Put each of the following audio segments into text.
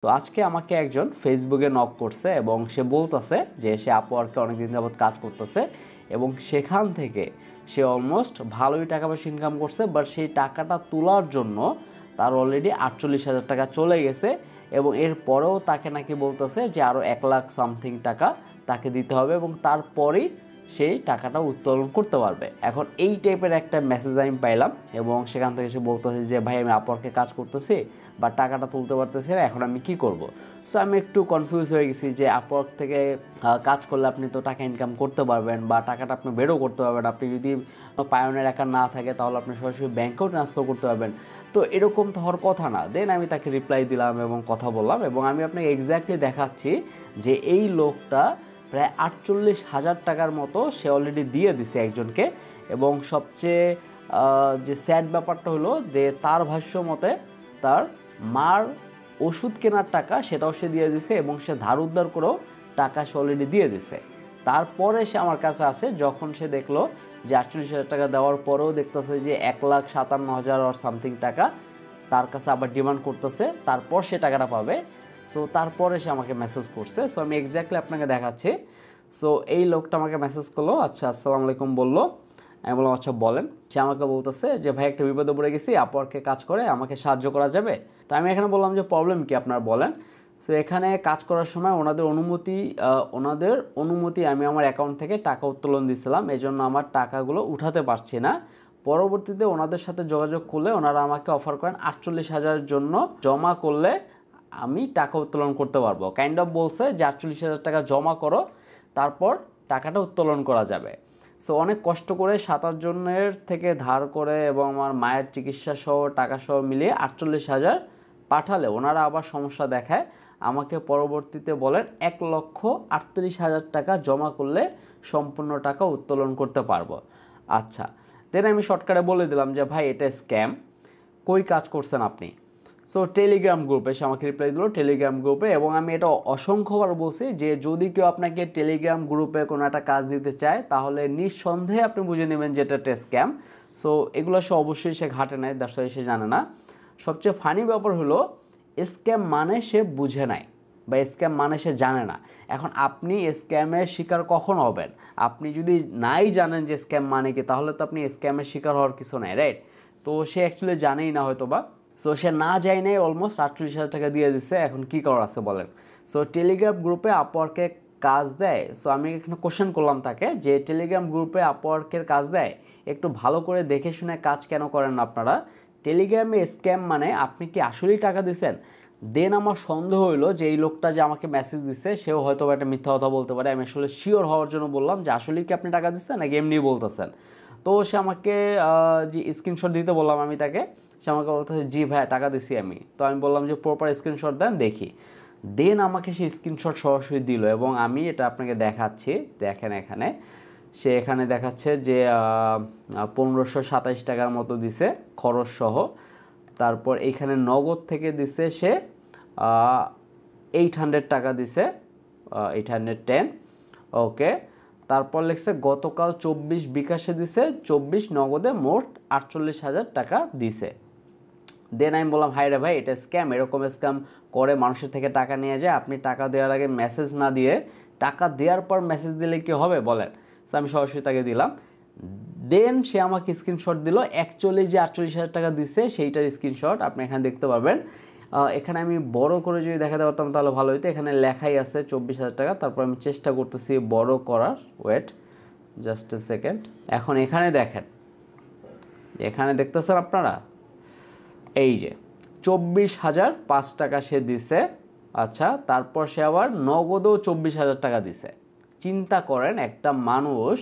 তো আজকে আমাকে একজন ফেসবুকে নক করছে এবং সে বলতেছে যে সে আপওয়ার্কে অনেকদিন যাবত কাজ করতেছে এবং সেখান থেকে সে অলমোস্ট ভালোই টাকা পয়সা ইনকাম করছে, বাট সেই টাকাটা তোলার জন্য তার অলরেডি 48,000 টাকা চলে গেছে এবং এরপরেও তাকে নাকি বলতেছে যে আরও 1,00,000 সামথিং টাকা তাকে দিতে হবে এবং তারপরেই সেই টাকাটা উত্তোলন করতে পারবে। এখন এই টাইপের একটা মেসেজ আমি পাইলাম এবং সেখান থেকে সে বলতেছে যে ভাই আমি আপওয়ার্কে কাজ করতেছি বা টাকাটা তুলতে পারতেছি না, এখন আমি কি করব। সো আমি একটু কনফিউজ হয়ে গেছি যে আপওয়ার্ক থেকে কাজ করলে আপনি তো টাকা ইনকাম করতে পারবেন বা টাকাটা আপনি বেরও করতে পারবেন। আপনি যদি পায়োনিয়ার অ্যাকাউন্ট না থাকে তাহলে আপনি সরাসরি ব্যাংকেও ট্রান্সফার করতে পারবেন। তো এরকম তো হওয়ার কথা না। দেন আমি তাকে রিপ্লাই দিলাম এবং কথা বললাম এবং আমি আপনাকে এক্স্যাক্টলি দেখাচ্ছি যে এই লোকটা প্রায় 48,000 টাকার মতো সে অলরেডি দিয়ে দিছে একজনকে। এবং সবচেয়ে যে স্যাড ব্যাপারটা হলো যে তার ভাষ্য মতে তার মার ওষুধ কেনার টাকা সেটাও সে দিয়ে দিছে এবং সে ধার উদ্ধার করেও টাকা সে অলরেডি দিয়ে দিছে। তারপরে সে আমার কাছে আসে যখন সে দেখলো যে 48,000 টাকা দেওয়ার পরেও দেখতেছে যে 1,57,000 আর সামথিং টাকা তার কাছে আবার ডিমান্ড করতেছে, তারপর সে টাকাটা পাবে। সো তারপরে সে আমাকে মেসেজ করছে। সো আমি এক্স্যাক্টলি আপনাকে দেখাচ্ছি। সো এই লোকটা আমাকে মেসেজ করলো, আচ্ছা আসসালামু আলাইকুম বললো। আমি বললাম আচ্ছা বলেন। সে আমাকে বলতেছে যে ভাই একটা বিপদে পড়ে গেছি, আপওয়ার্কে কাজ করে আমাকে সাহায্য করা যাবে। তো আমি এখানে বললাম যে প্রবলেম কি আপনার বলেন। সো এখানে কাজ করার সময় ওনাদের অনুমতি আমি আমার অ্যাকাউন্ট থেকে টাকা উত্তোলন দিয়েছিলাম, এই জন্য আমার টাকাগুলো উঠাতে পারছি না। পরবর্তীতে ওনাদের সাথে যোগাযোগ করলে ওনারা আমাকে অফার করেন 48,000 জন্য জমা করলে আমি টাকা উত্তোলন করতে পারবো। কাইন্ড অফ বলছে যে 48,000 টাকা জমা করো, তারপর টাকাটা উত্তোলন করা যাবে। সো অনেক কষ্ট করে 7-8 জনের থেকে ধার করে এবং আমার মায়ের চিকিৎসা সহ টাকা সহ মিলিয়ে 48,000 পাঠালে ওনারা আবার সমস্যা দেখায়। আমাকে পরবর্তীতে বলেন 1,38,000 টাকা জমা করলে সম্পূর্ণ টাকা উত্তোলন করতে পারবো। আচ্ছা, দেন আমি শর্টকাটে বলে দিলাম যে ভাই এটা স্ক্যাম, কই কাজ করছেন আপনি। সো টেলিগ্রাম গ্রুপে সে আমাকে রিপ্লাই দিল, টেলিগ্রাম গ্রুপে। এবং আমি এটা অসংখ্যবার বলছি যে যদি কেউ আপনাকে টেলিগ্রাম গ্রুপে কোনো একটা কাজ দিতে চায় তাহলে নিঃসন্দেহে আপনি বুঝে নেবেন যে এটা একটা স্ক্যাম। সো এগুলো সে অবশ্যই সে ঘাটে নেয়, দ্যাটস ওয়াই সে জানে না। সবচেয়ে ফানি ব্যাপার হলো স্ক্যাম মানে সে বুঝে নাই বা স্ক্যাম মানে সে জানে না। এখন আপনি স্ক্যামের শিকার কখন হবেন? আপনি যদি নাই জানেন যে স্ক্যাম মানে কি, তাহলে তো আপনি স্ক্যামের শিকার হওয়ার কিছু নাই, রাইট? তো সে অ্যাকচুয়ালি জানেই না হয়তো বা। সো সে না যায় নাই, অলমোস্ট 48,000 টাকা দিয়ে দিচ্ছে। এখন কী করার আছে বলেন। সো টেলিগ্রাম গ্রুপে আপওয়ার্কে কাজ দেয়। সো আমি এখানে কোশ্চেন করলাম তাকে যে টেলিগ্রাম গ্রুপে আপওয়ার্কের কাজ দেয়, একটু ভালো করে দেখে শুনে কাজ কেন করেন না আপনারা? টেলিগ্রামে স্ক্যাম মানে আপনি কি আসলেই টাকা দিচ্ছেন? দেন আমার সন্দেহ হইলো যে এই লোকটা যে আমাকে মেসেজ দিচ্ছে সেও হয়তো একটা মিথ্যা কথা বলতে পারে। আমি আসলে শিওর হওয়ার জন্য বললাম যে আসলেই কি আপনি টাকা দিচ্ছেন নাকি এমনি বলতেছেন। তো সে আমাকে যে স্ক্রিনশট দিতে বললাম আমি তাকে, সে আমাকে বলতেছে জি ভাইয়া টাকা দিছি আমি। তো আমি বললাম যে প্রপার স্ক্রিনশট দেন দেখি। দেন আমাকে সে স্ক্রিনশট সরাসরি দিল এবং আমি এটা আপনাকে দেখাচ্ছি। দেখেন এখানে সে এখানে দেখাচ্ছে যে 1,527 টাকার মতো দিছে খরচ সহ। তারপর এইখানে নগদ থেকে দিছে সে 800 টাকা দিছে, 810। ওকে, তারপর লিখছে গতকাল 24 বিকাশে দিছে, 24 নগদে, মোট 48,000 টাকা দিছে। দেন আমি বললাম হাই রে ভাই এটা স্ক্যাম, এরকম স্ক্যাম করে মানুষের থেকে টাকা নিয়ে যায়। আপনি টাকা দেওয়ার আগে মেসেজ না দিয়ে টাকা দেওয়ার পর মেসেজ দিলে কি হবে বলেন। সো আমি সরাসরি তাকে দিলাম। দেন সে আমাকে স্ক্রিনশট দিল অ্যাকচুয়ালি যে 48,000 টাকা দিচ্ছে সেইটার স্ক্রিনশট আপনি এখানে দেখতে পারবেন। এখানে আমি বড় করে যদি দেখাতে পারতাম তাহলে ভালো হতো। এখানে লেখাই আছে 24,000 টাকা। তারপর আমি চেষ্টা করতেছি বড় করার, ওয়েট জাস্ট এ সেকেন্ড। এখন এখানে দেখেন, এখানে দেখতেছেন আপনারা এই যে 24,005 টাকা সে দিছে। আচ্ছা, তারপর সে আবার নগদেও 24,000 টাকা দিছে। চিন্তা করেন একটা মানুষ,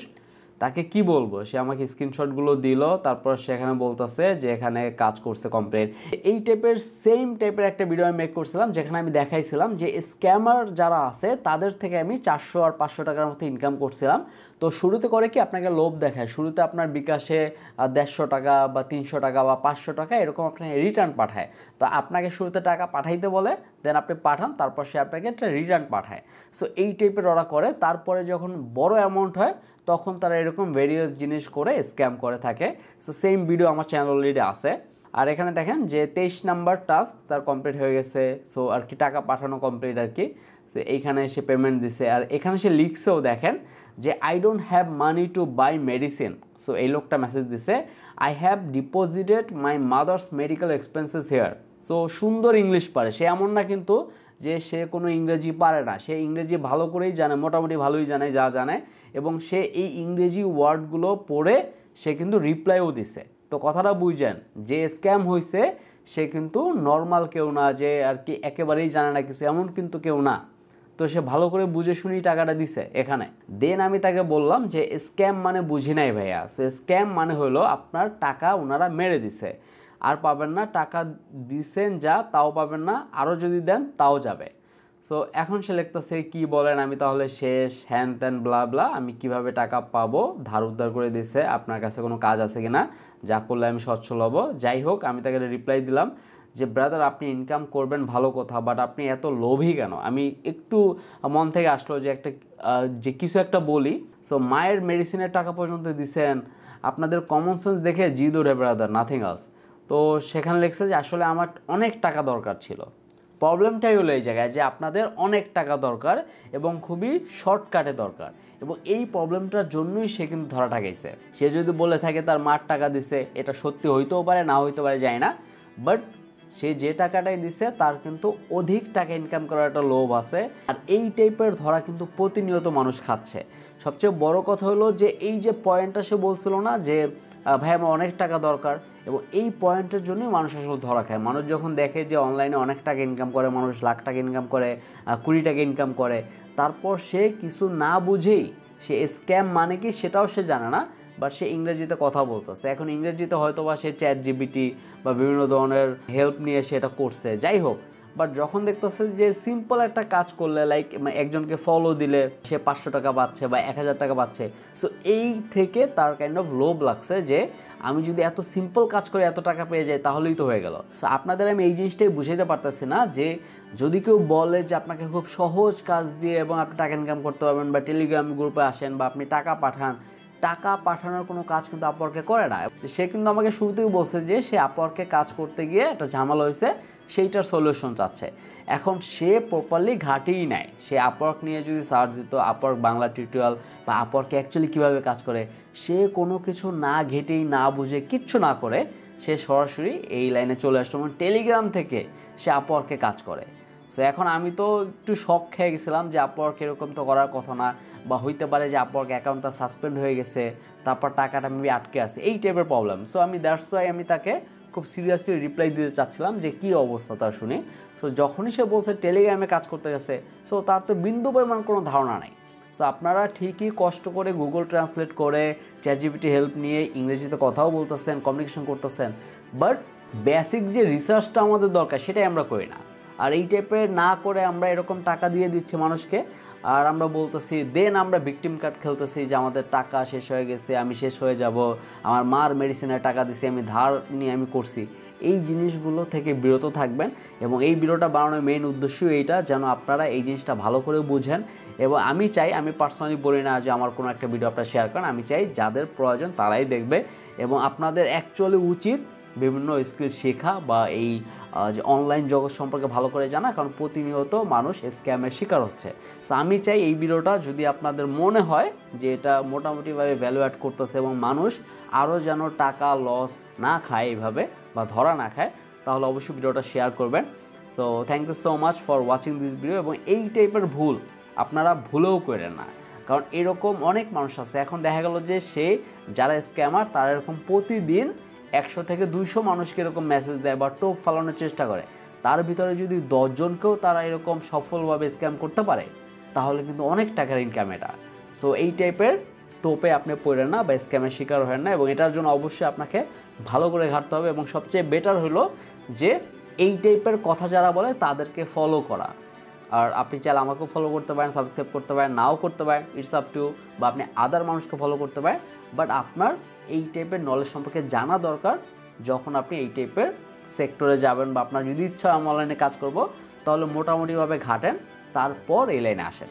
তাকে কি বলবো, সে আমাকে স্ক্রিনশটগুলো দিল, তারপর সেখানে বলতেছে যে এখানে কাজ করছে কমপ্লিট। এই টাইপের সেম টাইপের একটা ভিডিও আমি মেক করছিলাম যেখানে আমি দেখাইছিলাম যে স্ক্যামার যারা আছে তাদের থেকে আমি 400 আর 500 টাকার মতো ইনকাম করছিলাম। তো শুরুতে করে কি আপনাকে লোভ দেখায়, শুরুতে আপনার বিকাশে 150 টাকা বা 300 টাকা বা 500 টাকা এরকম আপনাকে রিটার্ন পাঠায়। তো আপনাকে শুরুতে টাকা পাঠাইতে বলে, দেন আপনি পাঠান, তারপর সে আপনাকে একটা রিটার্ন পাঠায়। সো এই টাইপের ওরা করে। তারপরে যখন বড় অ্যামাউন্ট হয় তখন তারা এরকম ভেরিয়াস জিনিস করে স্ক্যাম করে থাকে। সো সেম ভিডিও আমার চ্যানেল অলরেডি আছে। আর এখানে দেখেন যে 23 নাম্বার টাস্ক তার কমপ্লিট হয়ে গেছে। সো আর কি টাকা পাঠানো কমপ্লিট আর কি। সো এইখানে সে পেমেন্ট দিছে, আর এখানে সে লিখছেও দেখেন যে I don't have money to buy medicine. So এই লোকটা মেসেজ দিছে I have deposited my mother's medical expenses here. So সুন্দর ইংলিশ পারে সে, এমন না কিন্তু যে সে কোনো ইংরেজি পারে না, সে ইংরেজি ভালো করেই জানে, মোটামুটি ভালোই জানে যা জানে, এবং সে এই ইংরেজি ওয়ার্ডগুলো পড়ে সে কিন্তু রিপ্লাইও দিছে। তো কথাটা বুঝছেন যে স্ক্যাম হয়েছে সে কিন্তু নর্মাল কেউ না, যে আর কি একেবারেই জানে না কিছু, এমন কিন্তু কেউ না। তো সে ভালো করে বুঝে শুনেই টাকাটা দিছে এখানে। দেন আমি তাকে বললাম যে স্ক্যাম মানে বুঝি নাই ভাইয়া। সো স্ক্যাম মানে হলো আপনার টাকা ওনারা মেরে দিছে, আর পাবেন না, টাকা দিছেন যা তাও পাবেন না, আরও যদি দেন তাও যাবে। সো এখন সে লিখতেছে কি বলেন আমি তাহলে শেষ, হ্যান ত্যান ব্লা ব্লা, আমি কিভাবে টাকা পাবো, ধার উদ্ধার করে দিছে, আপনার কাছে কোনো কাজ আছে কিনা, যা করলে আমি সচ্ছল হব। যাই হোক আমি তাকে রিপ্লাই দিলাম যে ব্রাদার আপনি ইনকাম করবেন ভালো কথা, বাট আপনি এত লোভী কেন। আমি একটু মন থেকে আসলো যে একটা যে কিছু একটা বলি। সো মায়ের মেডিসিনের টাকা পর্যন্ত দিছেন, আপনাদের কমন সেন্স দেখে জিদ ওঠে ব্রাদার, নাথিং এলস। তো সেখানে লিখছে যে আসলে আমার অনেক টাকা দরকার ছিল। প্রবলেমটাই হলো এই জায়গায় যে আপনাদের অনেক টাকা দরকার এবং খুবই শর্টকাটে দরকার, এবং এই প্রবলেমটার জন্যই সে কিন্তু ধরাটা গেছে। সে যদি বলে থাকে তার মার টাকা দিছে, এটা সত্যি হইতেও পারে না হইতে পারে যায় না, বাট সে যে টাকাটাই দিছে তার কিন্তু অধিক টাকা ইনকাম করার একটা লোভ আছে। আর এই টাইপের ধরা কিন্তু প্রতিনিয়ত মানুষ খাচ্ছে। সবচেয়ে বড় কথা হলো যে এই যে পয়েন্টটা সে বলছিল না যে ভাই আমার অনেক টাকা দরকার, এবং এই পয়েন্টের জন্যই মানুষ আসলে ধরা খায়। মানুষ যখন দেখে যে অনলাইনে অনেক টাকা ইনকাম করে, মানুষ লাখ টাকা ইনকাম করে, 20 টাকা ইনকাম করে, তারপর সে কিছু না বুঝেই সে স্ক্যাম মানে কি সেটাও সে জানে না, বাট সে ইংরেজিতে কথা বলতেছে। এখন ইংরেজিতে হয়তো বা সে চ্যাট জিপিটি বা বিভিন্ন ধরনের হেল্প নিয়ে সেটা করছে, যাই হোক, বাট যখন দেখতেছে যে সিম্পল একটা কাজ করলে, লাইক একজনকে ফলো দিলে সে 500 টাকা পাচ্ছে বা 1000 টাকা পাচ্ছে, সো এই থেকে তার কাইন্ড অফ লোভ লাগছে যে আমি যদি এত সিম্পল কাজ করে এত টাকা পেয়ে যাই তাহলেই তো হয়ে গেল। সো আপনাদের আমি এই জিনিসটাই বুঝাইতে পারতেছি না যে যদি কেউ বলে যে আপনাকে খুব সহজ কাজ দিয়ে এবং আপনি টাকা ইনকাম করতে পারবেন, বা টেলিগ্রাম গ্রুপে আসেন বা আপনি টাকা পাঠান, টাকা পাঠানোর কোনো কাজ কিন্তু আপওয়ার্কে করে না। সে কিন্তু আমাকে শুরুতেই বলছে যে সে আপওয়ার্কে কাজ করতে গিয়ে একটা ঝামেলা হয়েছে, সেইটার সলিউশন চাচ্ছে। এখন সে প্রপারলি ঘাটেই নেয়, সে আপওয়ার্ক নিয়ে যদি সার্চ দিত আপওয়ার্ক বাংলা টিউটোরিয়াল বা আপওয়ার্কে অ্যাকচুয়ালি কীভাবে কাজ করে, সে কোনো কিছু না ঘেটেই না বুঝে কিচ্ছু না করে সে সরাসরি এই লাইনে চলে আসতো, মানে টেলিগ্রাম থেকে সে আপওয়ার্কে কাজ করে। সো এখন আমি তো একটু শক খেয়ে গেছিলাম যে আপওয়ার্ক এরকম তো করার কথা না, বা হইতে পারে যে আপওয়ার্ক অ্যাকাউন্টটা সাসপেন্ড হয়ে গেছে, তারপর টাকাটা মেবি আটকে আছে, এই টাইপের প্রবলেম। সো আমি দ্যাটস ওয়াই আমি তাকে খুব সিরিয়াসলি রিপ্লাই দিতে চাচ্ছিলাম যে কী অবস্থা তা শুনে। সো যখনই সে বলছে টেলিগ্রামে কাজ করতে গেছে, সো তার তো বিন্দু পরিমাণ কোনো ধারণা নাই। সো আপনারা ঠিকই কষ্ট করে গুগল ট্রান্সলেট করে চ্যাটজিপিটি হেল্প নিয়ে ইংরেজিতে কথাও বলতেছেন, কমিউনিকেশন করতেছেন, বাট বেসিক যে রিসার্চটা আমাদের দরকার সেটাই আমরা করি না। আর এই টাইপের না করে আমরা এরকম টাকা দিয়ে দিচ্ছি মানুষকে, আর আমরা বলতেছি, দেন আমরা ভিকটিম কার্ড খেলতেছি যে আমাদের টাকা শেষ হয়ে গেছে, আমি শেষ হয়ে যাব, আমার মার মেডিসিনের টাকা দিছি, আমি ধার নিয়ে আমি করছি। এই জিনিসগুলো থেকে বিরত থাকবেন, এবং এই ভিডিওটা বানানোর মেইন উদ্দেশ্যই এইটা, যেন আপনারা এই জিনিসটা ভালো করে বুঝেন। এবং আমি চাই, আমি পার্সোনালি বলি না যে আমার কোনো একটা ভিডিও আপনারা শেয়ার করেন, আমি চাই যাদের প্রয়োজন তারাই দেখবে, এবং আপনাদের অ্যাকচুয়ালি উচিত বিভিন্ন স্কিল শেখা বা এই যে অনলাইন জগৎ সম্পর্কে ভালো করে জানা, কারণ প্রতিনিয়ত মানুষ স্ক্যামের শিকার হচ্ছে। সো আমি চাই এই ভিডিওটা যদি আপনাদের মনে হয় যে এটা মোটামুটিভাবে ভ্যালু অ্যাড করতেছে এবং মানুষ আরও যেন টাকা লস না খায় এইভাবে বা ধরা না খায়, তাহলে অবশ্যই ভিডিওটা শেয়ার করবেন। So thank you so much for watching this video. এবং এই টাইপের ভুল আপনারা ভুলেও করেন না, কারণ এরকম অনেক মানুষ আছে। এখন দেখা গেল যে সে যারা স্ক্যামার তারা এরকম প্রতিদিন 100 থেকে 200 মানুষকে এরকম মেসেজ দেয় বা টোপ ফালানোর চেষ্টা করে, তার ভিতরে যদি 10 জনকেও তারা এরকম সফলভাবে স্ক্যাম করতে পারে তাহলে কিন্তু অনেক টাকার ইনকাম এটা। সো এই টাইপের টোপে আপনি পড়েন না বা স্ক্যামের শিকার হন না, এবং এটার জন্য অবশ্যই আপনাকে ভালো করে ঘাটতে হবে। এবং সবচেয়ে বেটার হলো যে এই টাইপের কথা যারা বলে তাদেরকে ফলো করা। আর আপনি চাইলে আমাকেও ফলো করতে পারেন, সাবস্ক্রাইব করতে পারেন, নাও করতে পারেন, ইটস আপ টু, বা আপনি আদার মানুষকে ফলো করতে পারেন, বাট আপনার এই টাইপের নলেজ সম্পর্কে জানা দরকার যখন আপনি এই টাইপের সেক্টরে যাবেন, বা আপনার যদি ইচ্ছা আমি অনলাইনে কাজ করব, তাহলে মোটামুটিভাবে ঘাটেন, তারপর এই লাইনে আসেন।